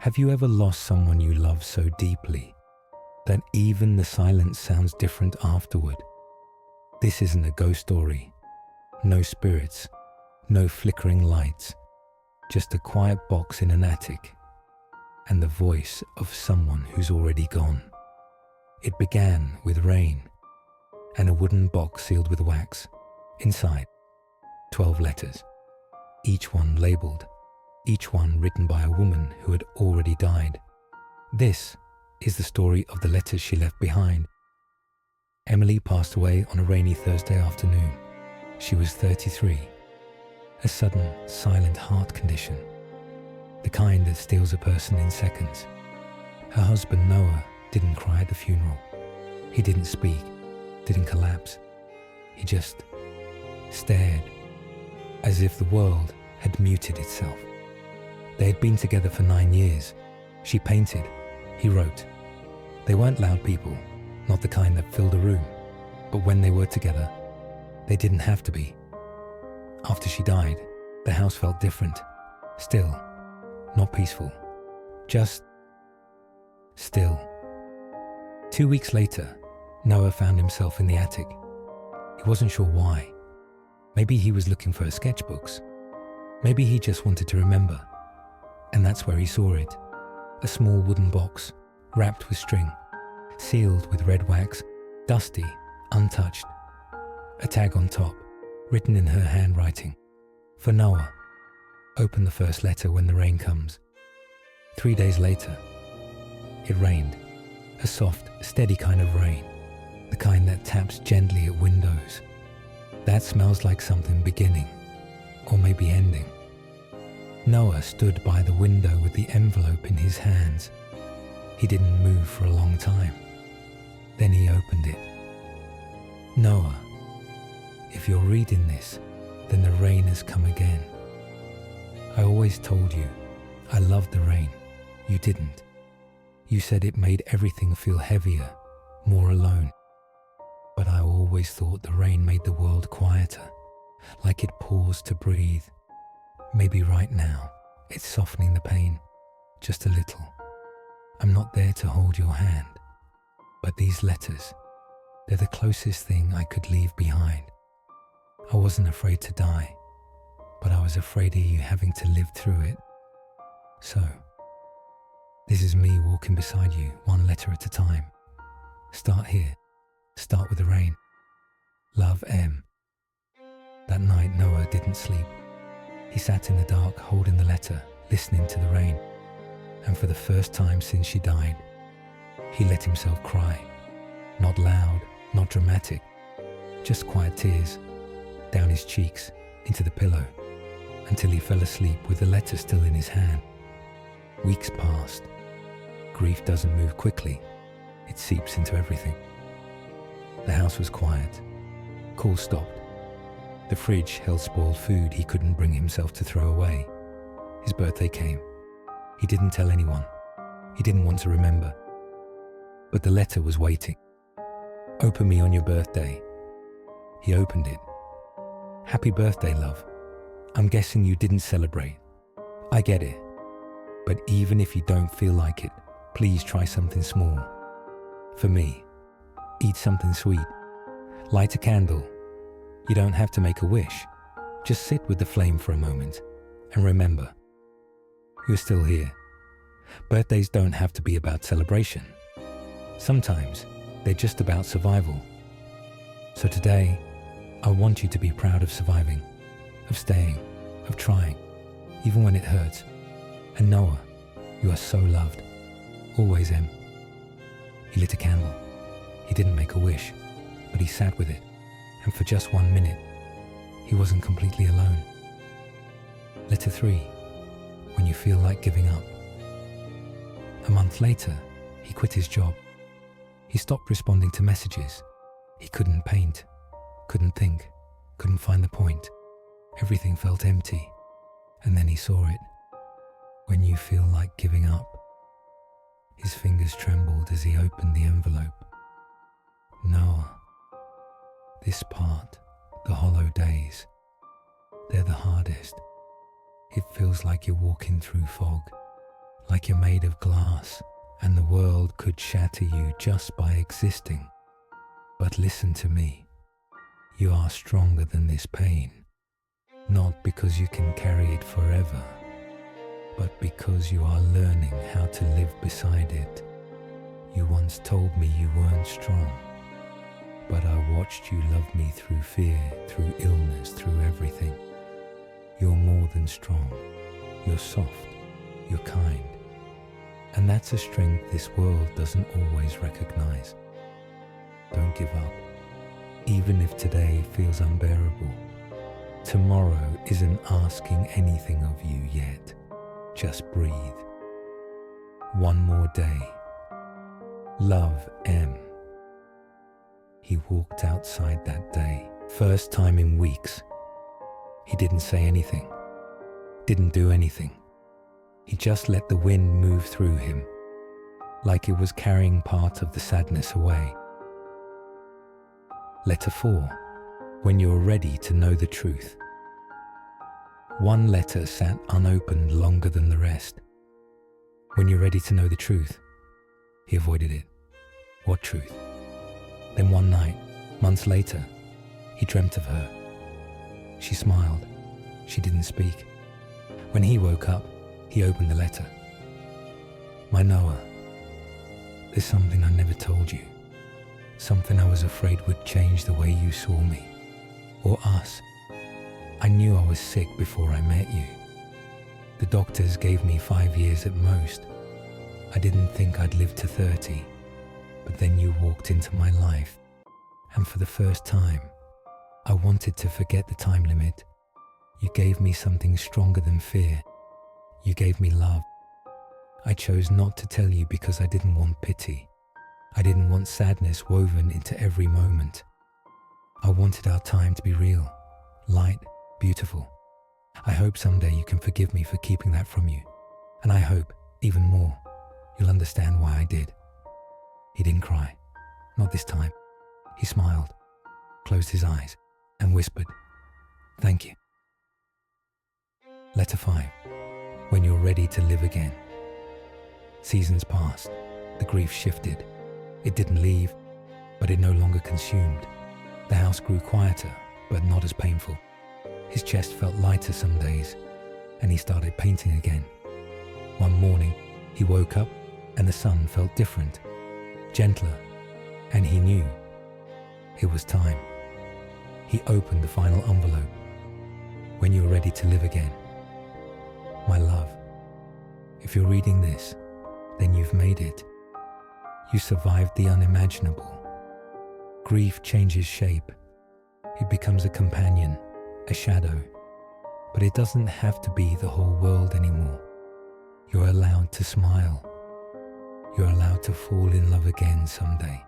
Have you ever lost someone you love so deeply that even the silence sounds different afterward? This isn't a ghost story. No spirits, no flickering lights, just a quiet box in an attic and the voice of someone who's already gone. It began with rain and a wooden box sealed with wax. Inside, 12 letters, each one labeled, each one written by a woman who had already died. This is the story of the letters she left behind. Emily passed away on a rainy Thursday afternoon. She was 33. A sudden, silent heart condition, the kind that steals a person in seconds. Her husband, Noah, didn't cry at the funeral. He didn't speak, didn't collapse. He just stared, as if the world had muted itself. They had been together for 9 years. She painted, he wrote. They weren't loud people, not the kind that filled a room, but when they were together, they didn't have to be. After she died, the house felt different. Still, not peaceful, just still. 2 weeks later, Noah found himself in the attic. He wasn't sure why. Maybe he was looking for her sketchbooks. Maybe he just wanted to remember. And that's where he saw it. A small wooden box, wrapped with string, sealed with red wax, dusty, untouched. A tag on top, written in her handwriting. For Noah. Open the first letter when the rain comes. 3 days later, it rained. A soft, steady kind of rain. The kind that taps gently at windows. That smells like something beginning, or maybe ending. Noah stood by the window with the envelope in his hands. He didn't move for a long time. Then he opened it. Noah, if you're reading this, then the rain has come again. I always told you I loved the rain. You didn't. You said it made everything feel heavier, more alone. But I always thought the rain made the world quieter, like it paused to breathe. Maybe right now, it's softening the pain, just a little. I'm not there to hold your hand, but these letters, they're the closest thing I could leave behind. I wasn't afraid to die, but I was afraid of you having to live through it. So, this is me walking beside you, one letter at a time. Start here. Start with the rain. Love, M. That night, Noah didn't sleep. He sat in the dark, holding the letter, listening to the rain. And for the first time since she died, he let himself cry. Not loud, not dramatic, just quiet tears, down his cheeks, into the pillow, until he fell asleep with the letter still in his hand. Weeks passed. Grief doesn't move quickly. It seeps into everything. The house was quiet. Calls stopped. The fridge held spoiled food he couldn't bring himself to throw away. His birthday came. He didn't tell anyone. He didn't want to remember. But the letter was waiting. Open me on your birthday. He opened it. Happy birthday, love. I'm guessing you didn't celebrate. I get it. But even if you don't feel like it, please try something small. For me, eat something sweet. Light a candle. You don't have to make a wish. Just sit with the flame for a moment and remember, you're still here. Birthdays don't have to be about celebration. Sometimes they're just about survival. So today, I want you to be proud of surviving, of staying, of trying, even when it hurts. And Noah, you are so loved. Always, M. He lit a candle. He didn't make a wish, but he sat with it. And for just 1 minute, he wasn't completely alone. Letter 3, when you feel like giving up. A month later, he quit his job. He stopped responding to messages. He couldn't paint, couldn't think, couldn't find the point. Everything felt empty. And then he saw it. When you feel like giving up. His fingers trembled as he opened the envelope. Noah. This part, the hollow days, they're the hardest. It feels like you're walking through fog, like you're made of glass and the world could shatter you just by existing. But listen to me, you are stronger than this pain, not because you can carry it forever, but because you are learning how to live beside it. You once told me you weren't strong, but I watched you love me through fear, through illness, through everything. You're more than strong. You're soft. You're kind. And that's a strength this world doesn't always recognize. Don't give up. Even if today feels unbearable, tomorrow isn't asking anything of you yet. Just breathe. One more day. Love, M. He walked outside that day, first time in weeks. He didn't say anything, didn't do anything. He just let the wind move through him, like it was carrying part of the sadness away. Letter 4. When you're ready to know the truth. One letter sat unopened longer than the rest. When you're ready to know the truth. He avoided it. What truth? Then one night, months later, he dreamt of her. She smiled. She didn't speak. When he woke up, he opened the letter. My Noah, there's something I never told you. Something I was afraid would change the way you saw me. Or us. I knew I was sick before I met you. The doctors gave me 5 years at most. I didn't think I'd live to 30. But then you walked into my life, and for the first time, I wanted to forget the time limit. You gave me something stronger than fear. You gave me love. I chose not to tell you because I didn't want pity. I didn't want sadness woven into every moment. I wanted our time to be real, light, beautiful. I hope someday you can forgive me for keeping that from you. And I hope, even more, you'll understand why I did. He didn't cry. Not this time. He smiled, closed his eyes, and whispered, "Thank you." Letter 5. When you're ready to live again. Seasons passed. The grief shifted. It didn't leave, but it no longer consumed. The house grew quieter, but not as painful. His chest felt lighter some days, and he started painting again. One morning, he woke up, and the sun felt different. Gentler, and he knew it was time. He opened the final envelope. When you're ready to live again. My love, if you're reading this, then you've made it. You survived the unimaginable. Grief changes shape. It becomes a companion, a shadow. But it doesn't have to be the whole world anymore. You're allowed to smile. You're allowed to fall in love again someday.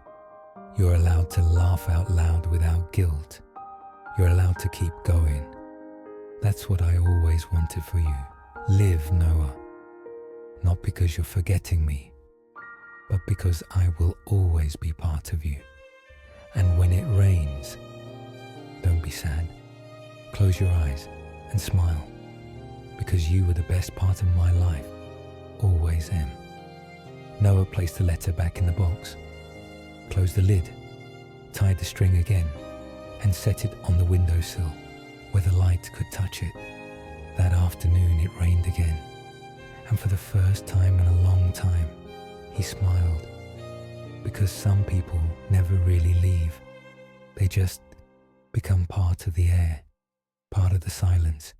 You're allowed to laugh out loud without guilt. You're allowed to keep going. That's what I always wanted for you. Live, Noah. Not because you're forgetting me, but because I will always be part of you. And when it rains, don't be sad. Close your eyes and smile, because you were the best part of my life. Always am. Noah placed the letter back in the box, closed the lid, tied the string again, and set it on the windowsill where the light could touch it. That afternoon it rained again, and for the first time in a long time, he smiled, because some people never really leave. They just become part of the air, part of the silence,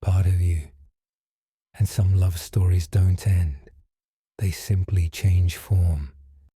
part of you. And some love stories don't end. They simply change form.